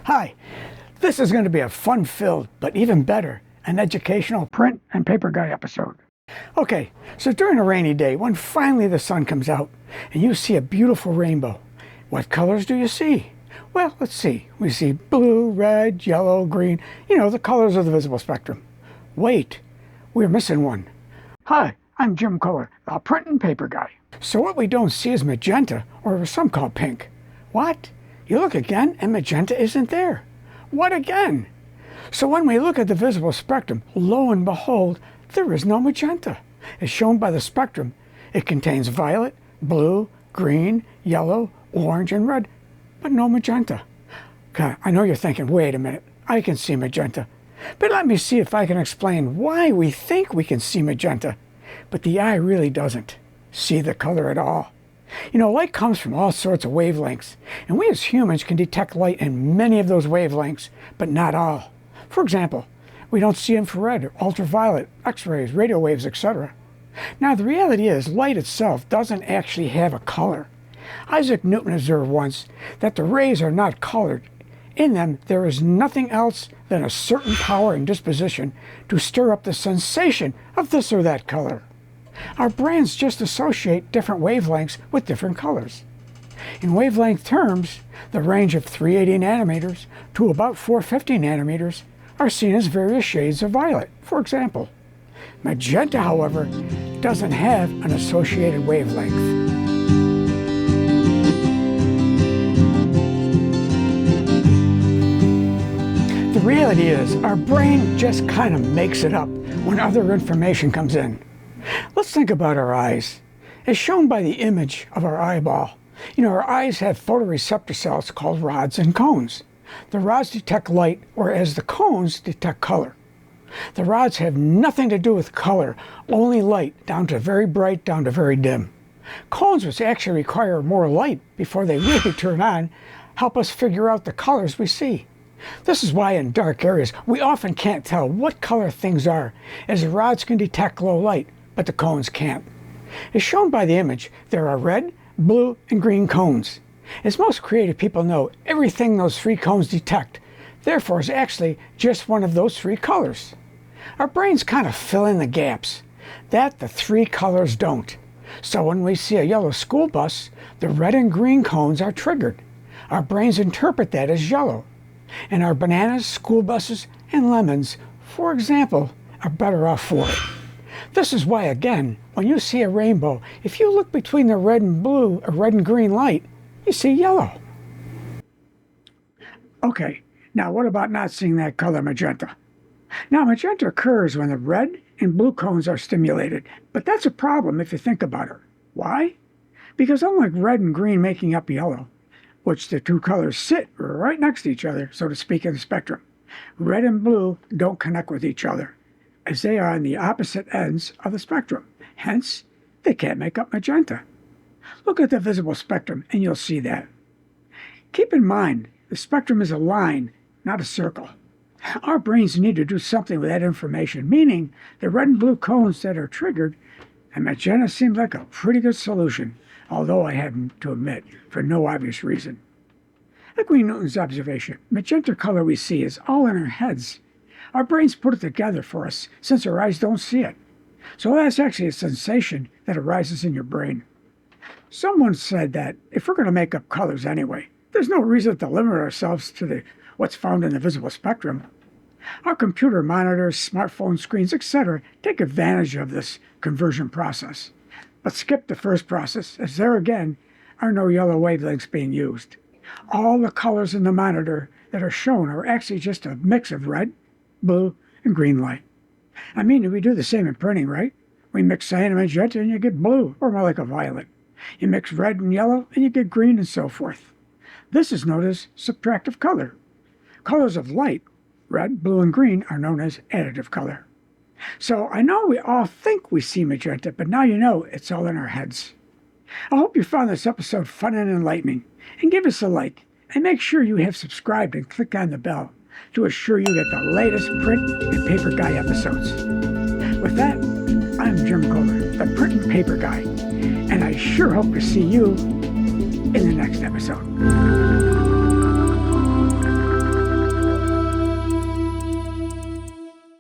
Hi, this is going to be a fun-filled, but even better, an educational print and paper guy episode. Okay, so during a rainy day, when finally the sun comes out and you see a beautiful rainbow, what colors do you see? Well, let's see. We see blue, red, yellow, green, the colors of the visible spectrum. Wait, we're missing one. Hi, I'm Jim Kohler, the print and paper guy. So what we don't see is magenta, or some call pink. What? You look again and magenta isn't there. What again? So when we look at the visible spectrum, lo and behold, there is no magenta. As shown by the spectrum, it contains violet, blue, green, yellow, orange, and red, but no magenta. Okay, I know you're thinking, wait a minute, I can see magenta. But let me see if I can explain why we think we can see magenta, but the eye really doesn't see the color at all. Light comes from all sorts of wavelengths, and we as humans can detect light in many of those wavelengths, but not all. For example, we don't see infrared, or ultraviolet, X-rays, radio waves, etc. Now, the reality is light itself doesn't actually have a color. Isaac Newton observed once that the rays are not colored. In them, there is nothing else than a certain power and disposition to stir up the sensation of this or that color. Our brains just associate different wavelengths with different colors. In wavelength terms, the range of 380 nanometers to about 450 nanometers are seen as various shades of violet, for example. Magenta, however, doesn't have an associated wavelength. The reality is, our brain just kind of makes it up when other information comes in. Let's think about our eyes. As shown by the image of our eyeball, our eyes have photoreceptor cells called rods and cones. The rods detect light, whereas the cones detect color. The rods have nothing to do with color, only light, down to very bright, down to very dim. Cones, which actually require more light before they really turn on, help us figure out the colors we see. This is why in dark areas we often can't tell what color things are, as the rods can detect low light, but the cones can't. As shown by the image, there are red, blue, and green cones. As most creative people know, everything those three cones detect, therefore, is actually just one of those three colors. Our brains kind of fill in the gaps that the three colors don't. So when we see a yellow school bus, the red and green cones are triggered. Our brains interpret that as yellow. And our bananas, school buses, and lemons, for example, are better off for it. This is why, again, when you see a rainbow, if you look between the red and blue or red and green light, you see yellow. Okay, now what about not seeing that color magenta? Now, magenta occurs when the red and blue cones are stimulated, but that's a problem if you think about it. Why? Because unlike red and green making up yellow, which the two colors sit right next to each other, so to speak, in the spectrum, red and blue don't connect with each other, as they are on the opposite ends of the spectrum. Hence, they can't make up magenta. Look at the visible spectrum and you'll see that. Keep in mind, the spectrum is a line, not a circle. Our brains need to do something with that information, meaning the red and blue cones that are triggered, and magenta seems like a pretty good solution, although I have to admit, for no obvious reason. Like Newton's observation, magenta color we see is all in our heads. Our brains put it together for us since our eyes don't see it. So that's actually a sensation that arises in your brain. Someone said that if we're going to make up colors anyway, there's no reason to limit ourselves to what's found in the visible spectrum. Our computer monitors, smartphone screens, etc. take advantage of this conversion process. But skip the first process, as there again are no yellow wavelengths being used. All the colors in the monitor that are shown are actually just a mix of red, blue, and green light. I mean, we do the same in printing, right? We mix cyan and magenta and you get blue, or more like a violet. You mix red and yellow and you get green, and so forth. This is known as subtractive color. Colors of light, red, blue, and green, are known as additive color. So I know we all think we see magenta, but now you know it's all in our heads. I hope you found this episode fun and enlightening, and give us a like, and make sure you have subscribed and click on the bell to assure you get the latest print and paper guy episodes. With that, I'm Jim Kohler, the print and paper guy, and I sure hope to see you in the next episode.